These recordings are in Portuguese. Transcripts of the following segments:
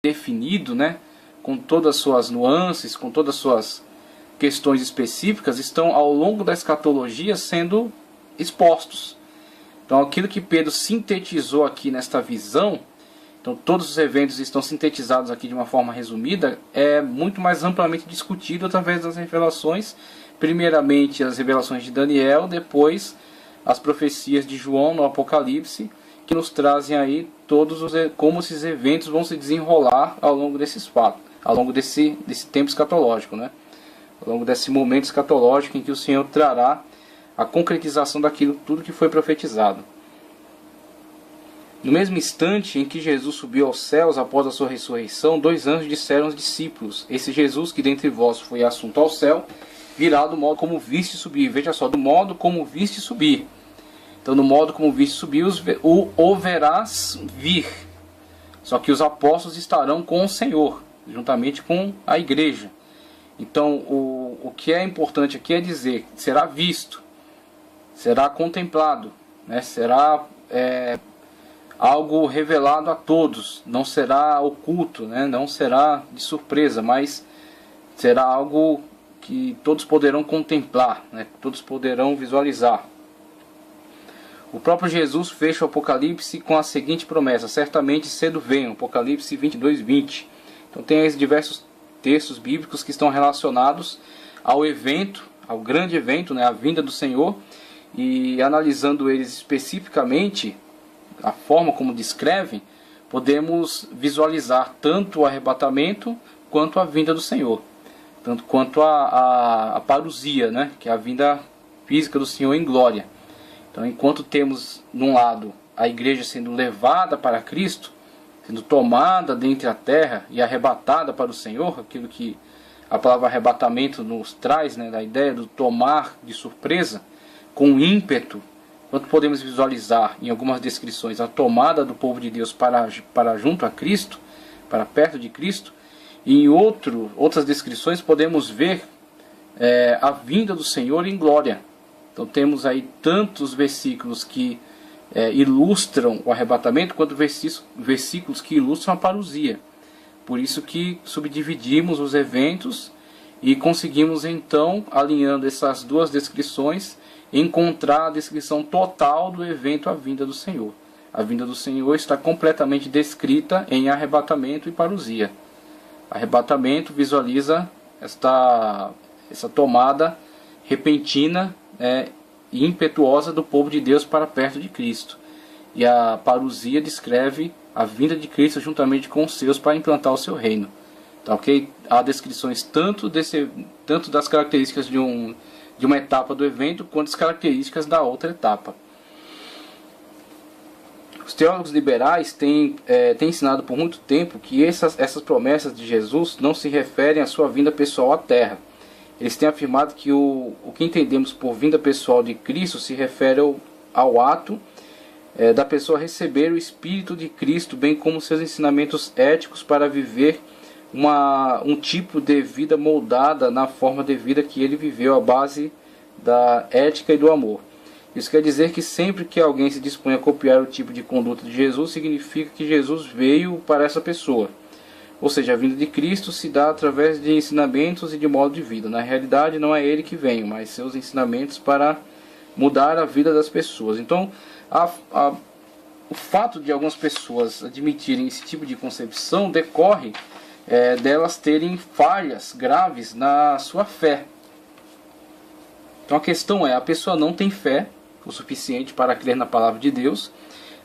definido, né, com todas as suas nuances, com todas as suas questões específicas, estão ao longo da escatologia sendo expostos. Então aquilo que Pedro sintetizou aqui nesta visão, então todos os eventos estão sintetizados aqui de uma forma resumida, é muito mais amplamente discutido através das revelações, primeiramente as revelações de Daniel, depois as profecias de João no Apocalipse, que nos trazem aí como esses eventos vão se desenrolar ao longo desses fatos, ao longo desse tempo escatológico, né? Ao longo desse momento escatológico em que o Senhor trará a concretização daquilo tudo que foi profetizado. No mesmo instante em que Jesus subiu aos céus após a sua ressurreição, 2 anjos disseram aos discípulos: esse Jesus que dentre vós foi assunto ao céu, virá do modo como viste subir. Veja só, do modo como viste subir. Então, no modo como viste subir, o verás vir. Só que os apóstolos estarão com o Senhor, juntamente com a igreja. Então, o que é importante aqui é dizer, será visto, será contemplado, né? Será algo revelado a todos, não será oculto, né? Não será de surpresa, mas será algo que todos poderão contemplar, né? Todos poderão visualizar. O próprio Jesus fecha o Apocalipse com a seguinte promessa: certamente cedo venho, Apocalipse 22:20. Então tem esses diversos textos bíblicos que estão relacionados ao evento, ao grande evento, né, a vinda do Senhor, e analisando eles especificamente, a forma como descrevem, podemos visualizar tanto o arrebatamento quanto a vinda do Senhor, tanto quanto a parousia, né, que é a vinda física do Senhor em glória. Então, enquanto temos, num lado, a igreja sendo levada para Cristo, sendo tomada dentre a terra e arrebatada para o Senhor, aquilo que a palavra arrebatamento nos traz, né, da ideia do tomar de surpresa, com ímpeto, quanto podemos visualizar em algumas descrições a tomada do povo de Deus para junto a Cristo, para perto de Cristo, e em outras descrições podemos ver a vinda do Senhor em glória. Então temos aí tantos versículos que ilustram o arrebatamento, quanto versículos que ilustram a parousia. Por isso que subdividimos os eventos e conseguimos então, alinhando essas duas descrições, encontrar a descrição total do evento, a vinda do Senhor. A vinda do Senhor está completamente descrita em arrebatamento e parousia. Arrebatamento visualiza essa tomada repentina e impetuosa do povo de Deus para perto de Cristo. E a parousia descreve a vinda de Cristo juntamente com os seus para implantar o seu reino. Tá, ok? Há descrições tanto das características de uma etapa do evento, quanto as características da outra etapa. Os teólogos liberais têm ensinado por muito tempo que essas promessas de Jesus não se referem à sua vinda pessoal à Terra. Eles têm afirmado que o que entendemos por vinda pessoal de Cristo se refere ao ato da pessoa receber o Espírito de Cristo, bem como seus ensinamentos éticos para viver um tipo de vida moldada na forma de vida que ele viveu, à base da ética e do amor. Isso quer dizer que sempre que alguém se dispõe a copiar o tipo de conduta de Jesus, significa que Jesus veio para essa pessoa. Ou seja, a vinda de Cristo se dá através de ensinamentos e de modo de vida. Na realidade, não é ele que vem, mas seus ensinamentos para mudar a vida das pessoas. Então, o fato de algumas pessoas admitirem esse tipo de concepção decorre delas terem falhas graves na sua fé. Então a questão a pessoa não tem fé o suficiente para crer na palavra de Deus,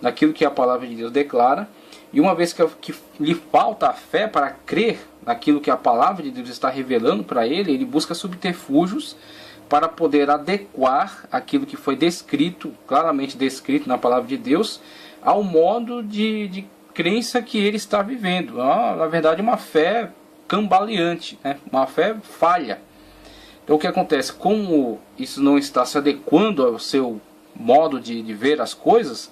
naquilo que a palavra de Deus declara, e uma vez que lhe falta a fé para crer naquilo que a palavra de Deus está revelando para ele, ele busca subterfúgios para poder adequar aquilo que foi descrito, claramente descrito na palavra de Deus, ao modo de crença que ele está vivendo. Na verdade, uma fé cambaleante, né? Uma fé falha. Então o que acontece? Como isso não está se adequando ao seu modo de ver as coisas,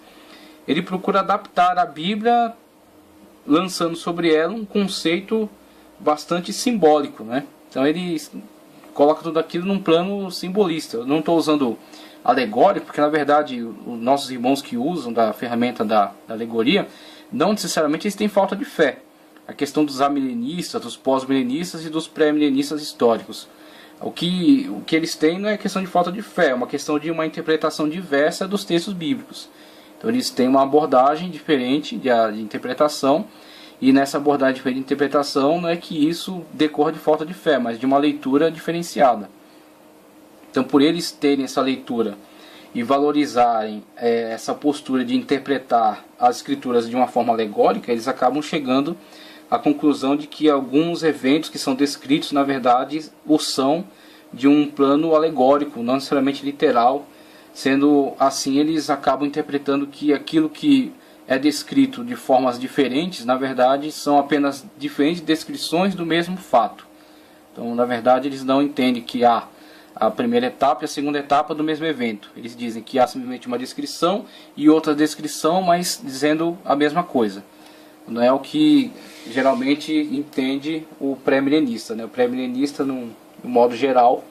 ele procura adaptar a Bíblia, lançando sobre ela um conceito bastante simbólico, né? Então ele coloca tudo aquilo num plano simbolista. Eu não estou usando alegórico, porque na verdade os nossos irmãos que usam da ferramenta da alegoria, não necessariamente eles têm falta de fé. a questão dos amilenistas, dos pós-milenistas e dos pré-milenistas históricos. O que eles têm não é questão de falta de fé, é uma questão de uma interpretação diversa dos textos bíblicos. Então eles têm uma abordagem diferente de interpretação, e nessa abordagem diferente de interpretação não é que isso decorra de falta de fé, mas de uma leitura diferenciada. Então, por eles terem essa leitura e valorizarem essa postura de interpretar as escrituras de uma forma alegórica, eles acabam chegando à conclusão de que alguns eventos que são descritos, na verdade, o são de um plano alegórico, não necessariamente literal. Sendo assim, eles acabam interpretando que aquilo que é descrito de formas diferentes, na verdade, são apenas diferentes descrições do mesmo fato. Então, na verdade, eles não entendem que há a primeira etapa e a segunda etapa do mesmo evento. Eles dizem que há simplesmente uma descrição e outra descrição, mas dizendo a mesma coisa. Não é o que geralmente entende o pré-milenista, né? O pré-milenista, no modo geral,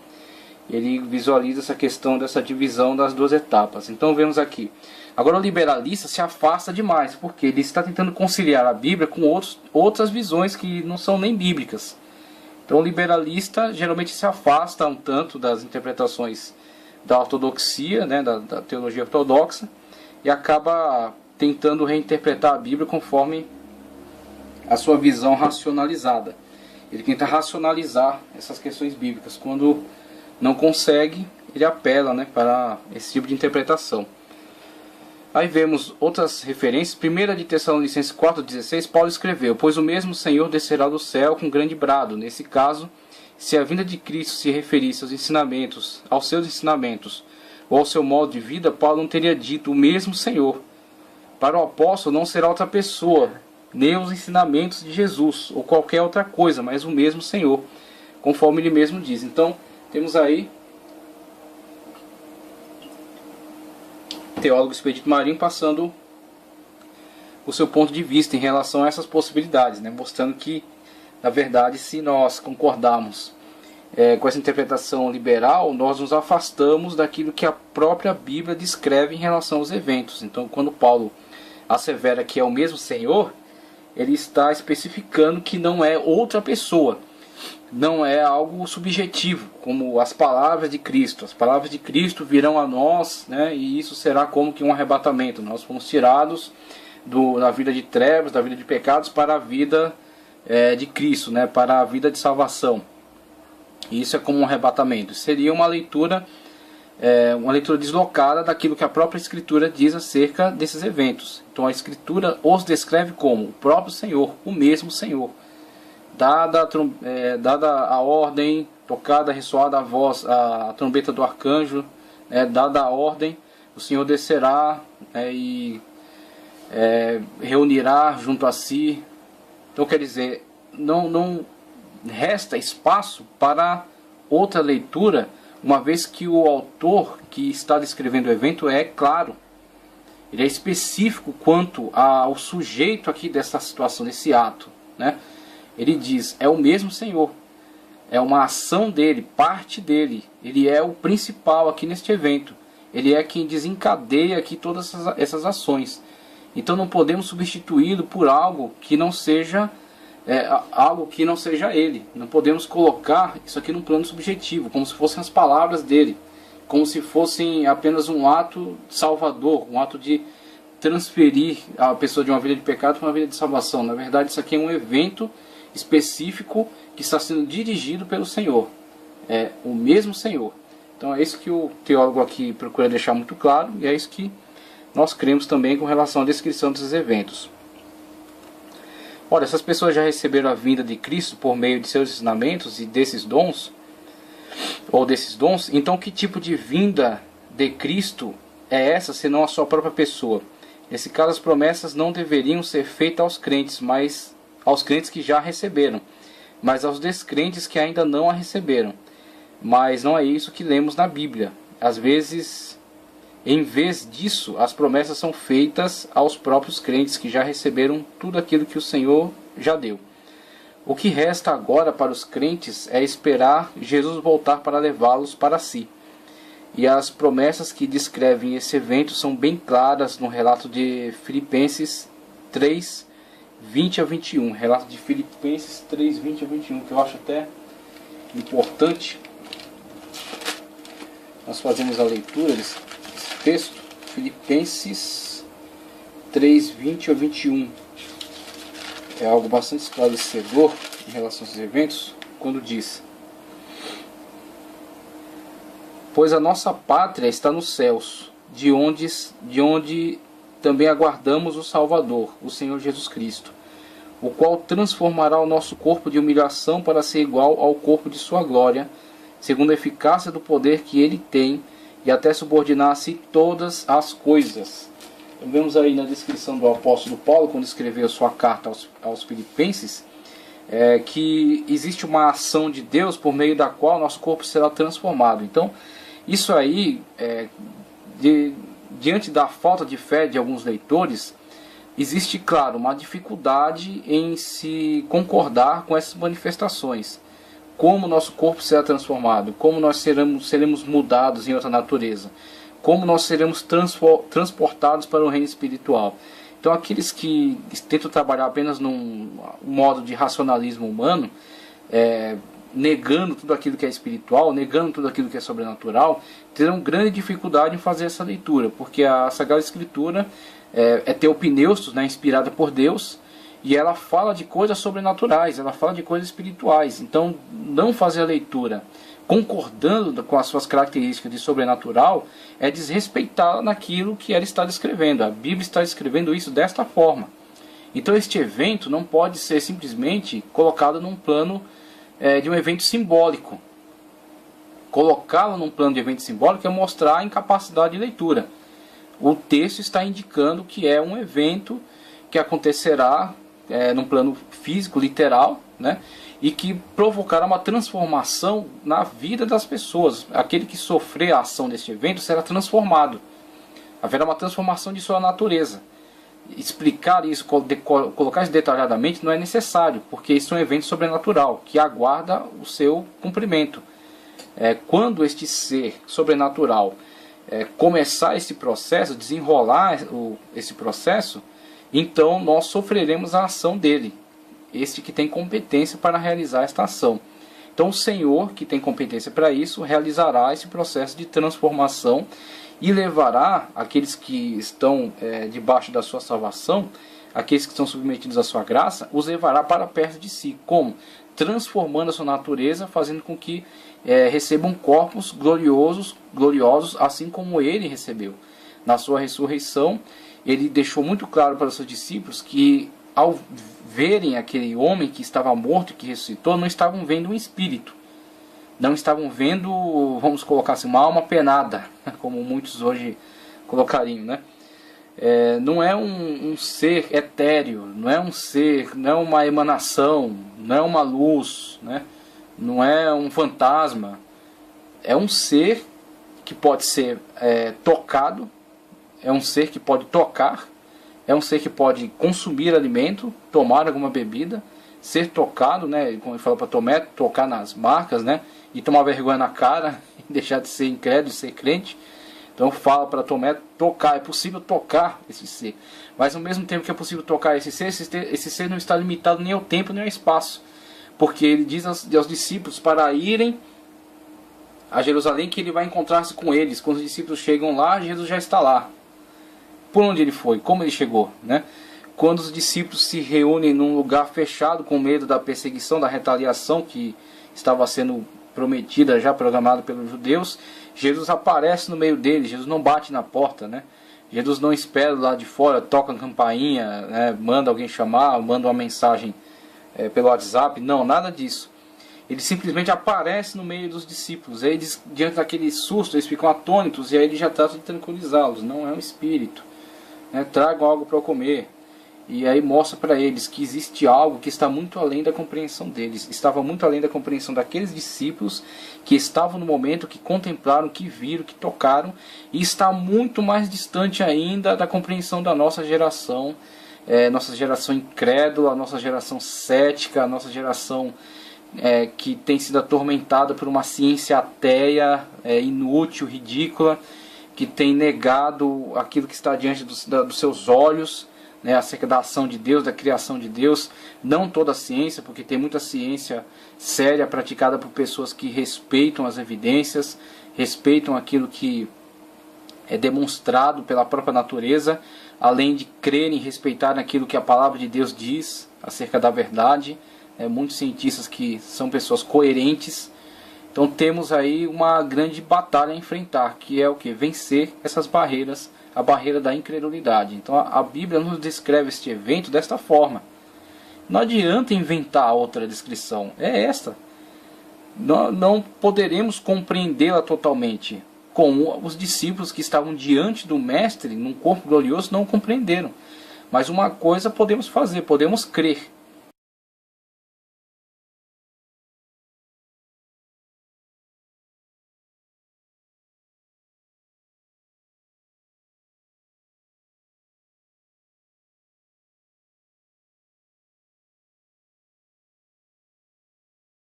ele visualiza essa questão dessa divisão das duas etapas. Então vemos aqui. Agora o liberalista se afasta demais, porque ele está tentando conciliar a Bíblia com outras visões que não são nem bíblicas. Então o liberalista geralmente se afasta um tanto das interpretações da ortodoxia, né, da teologia ortodoxa, e acaba tentando reinterpretar a Bíblia conforme a sua visão racionalizada. Ele tenta racionalizar essas questões bíblicas. Quando não consegue, ele apela, né, para esse tipo de interpretação. Aí vemos outras referências. 1 de Tessalonicenses 4,16, Paulo escreveu: pois o mesmo Senhor descerá do céu com grande brado. Nesse caso, se a vinda de Cristo se referisse aos seus ensinamentos, ou ao seu modo de vida, Paulo não teria dito o mesmo Senhor. Para o apóstolo não será outra pessoa, nem os ensinamentos de Jesus, ou qualquer outra coisa, mas o mesmo Senhor, conforme ele mesmo diz. Então, temos aí o teólogo Expedito Marinho passando o seu ponto de vista em relação a essas possibilidades, né? Mostrando que, na verdade, se nós concordarmos com essa interpretação liberal, nós nos afastamos daquilo que a própria Bíblia descreve em relação aos eventos. Então, quando Paulo assevera que é o mesmo Senhor, ele está especificando que não é outra pessoa, não é algo subjetivo, como as palavras de Cristo. As palavras de Cristo virão a nós, né, e isso será como que um arrebatamento. Nós fomos tirados da vida de trevas, da vida de pecados, para a vida de Cristo, né, para a vida de salvação. E isso é como um arrebatamento. Seria uma leitura deslocada daquilo que a própria Escritura diz acerca desses eventos. Então a Escritura os descreve como o próprio Senhor, o mesmo Senhor. Dada a ordem, tocada, ressoada a voz, a trombeta do arcanjo, dada a ordem, o Senhor descerá e reunirá junto a si. Então quer dizer, não resta espaço para outra leitura, uma vez que o autor que está descrevendo o evento é claro. Ele é específico quanto ao sujeito aqui dessa situação, desse ato, né? Ele diz, é o mesmo Senhor, é uma ação dele, parte dele, ele é o principal aqui neste evento, ele é quem desencadeia aqui todas essas ações. Então não podemos substituí-lo por algo que não seja ele. Não podemos colocar isso aqui num plano subjetivo, como se fossem as palavras dele, como se fossem apenas um ato salvador, um ato de transferir a pessoa de uma vida de pecado para uma vida de salvação. Na verdade, isso aqui é um evento específico que está sendo dirigido pelo Senhor. É o mesmo Senhor. Então é isso que o teólogo aqui procura deixar muito claro, e é isso que nós cremos também com relação à descrição desses eventos. Ora, essas pessoas já receberam a vinda de Cristo por meio de seus ensinamentos e desses dons, então que tipo de vinda de Cristo é essa, senão a sua própria pessoa? Nesse caso, as promessas não deveriam ser feitas aos crentes, mas aos crentes que já receberam, mas aos descrentes que ainda não a receberam. Mas não é isso que lemos na Bíblia. Às vezes, em vez disso, as promessas são feitas aos próprios crentes que já receberam tudo aquilo que o Senhor já deu. O que resta agora para os crentes é esperar Jesus voltar para levá-los para si. E as promessas que descrevem esse evento são bem claras no relato de Filipenses 3 20 a 21. Relato de Filipenses 3, 20 a 21, que eu acho até importante nós fazemos a leitura desse texto. Filipenses 3, 20 a 21. É algo bastante esclarecedor em relação a esses eventos, quando diz: pois a nossa pátria está nos céus, de onde também aguardamos o Salvador, o Senhor Jesus Cristo, o qual transformará o nosso corpo de humilhação para ser igual ao corpo de sua glória, segundo a eficácia do poder que ele tem, e até subordinar-se todas as coisas. Então, vemos aí na descrição do apóstolo Paulo, quando escreveu sua carta aos Filipenses, que existe uma ação de Deus por meio da qual nosso corpo será transformado. Então, isso aí, diante da falta de fé de alguns leitores, existe, claro, uma dificuldade em se concordar com essas manifestações. Como nosso corpo será transformado, como nós seremos mudados em outra natureza, como nós seremos transportados para o reino espiritual. Então, aqueles que tentam trabalhar apenas num modo de racionalismo humano, negando tudo aquilo que é espiritual, negando tudo aquilo que é sobrenatural, terão grande dificuldade em fazer essa leitura, porque a Sagrada Escritura é teopneustos, né, inspirada por Deus, e ela fala de coisas sobrenaturais, ela fala de coisas espirituais. Então, não fazer a leitura concordando com as suas características de sobrenatural é desrespeitá-la naquilo que ela está descrevendo. A Bíblia está descrevendo isso desta forma. Então, este evento não pode ser simplesmente colocado num plano de um evento simbólico. Colocá-lo num plano de evento simbólico é mostrar a incapacidade de leitura. O texto está indicando que é um evento que acontecerá num plano físico, literal, né? E que provocará uma transformação na vida das pessoas. Aquele que sofrer a ação deste evento será transformado. Haverá uma transformação de sua natureza. Explicar isso, colocar isso detalhadamente não é necessário, porque isso é um evento sobrenatural que aguarda o seu cumprimento. Quando este ser sobrenatural começar esse processo, desenrolar esse processo, então nós sofreremos a ação dele, este que tem competência para realizar esta ação. Então o Senhor, que tem competência para isso, realizará esse processo de transformação e levará aqueles que estão debaixo da sua salvação, aqueles que estão submetidos à sua graça, os levará para perto de si. Como? Transformando a sua natureza, fazendo com que recebam corpos gloriosos, assim como ele recebeu. Na sua ressurreição, ele deixou muito claro para os seus discípulos que, ao verem aquele homem que estava morto e que ressuscitou, não estavam vendo um espírito. Não estavam vendo, vamos colocar assim, uma alma penada, como muitos hoje colocariam, né? Não é um ser etéreo, não é um ser, não é uma emanação, não é uma luz, né? Não é um fantasma. É um ser que pode ser tocado, é um ser que pode tocar, é um ser que pode consumir alimento, tomar alguma bebida, ser tocado, né? Como ele falou para Tomé, tocar nas marcas, né? E tomar vergonha na cara, e deixar de ser incrédulo e ser crente. Então fala para Tomé tocar, é possível tocar esse ser. Mas ao mesmo tempo que é possível tocar esse ser não está limitado nem ao tempo nem ao espaço. Porque ele diz aos discípulos para irem a Jerusalém, que ele vai encontrar-se com eles. Quando os discípulos chegam lá, Jesus já está lá. Por onde ele foi? Como ele chegou? Né? Quando os discípulos se reúnem num lugar fechado com medo da perseguição, da retaliação que estava sendo prometida, já programada pelos judeus, Jesus aparece no meio deles. Jesus não bate na porta, né? Jesus não espera lá de fora, toca a campainha, né? Manda alguém chamar, manda uma mensagem pelo WhatsApp. Não, nada disso. Ele simplesmente aparece no meio dos discípulos. Aí eles, diante daquele susto, eles ficam atônitos, e aí ele já trata de tranquilizá-los. Não é um espírito, né? Tragam algo para comer. E aí mostra para eles que existe algo que está muito além da compreensão deles. Estava muito além da compreensão daqueles discípulos que estavam no momento, que contemplaram, que viram, que tocaram. E está muito mais distante ainda da compreensão da nossa geração. Nossa geração incrédula, nossa geração cética, a nossa geração que tem sido atormentada por uma ciência ateia, inútil, ridícula, que tem negado aquilo que está diante dos seus olhos, né, acerca da ação de Deus, da criação de Deus. Não toda a ciência, porque tem muita ciência séria praticada por pessoas que respeitam as evidências, respeitam aquilo que é demonstrado pela própria natureza, além de crerem e respeitarem aquilo que a palavra de Deus diz acerca da verdade. Muitos cientistas que são pessoas coerentes. Então temos aí uma grande batalha a enfrentar, que é o que? Vencer essas barreiras, a barreira da incredulidade. Então a Bíblia nos descreve este evento desta forma. Não adianta inventar outra descrição, é esta. Não poderemos compreendê-la totalmente, como os discípulos que estavam diante do Mestre, num corpo glorioso, não compreenderam. Mas uma coisa podemos fazer, podemos crer.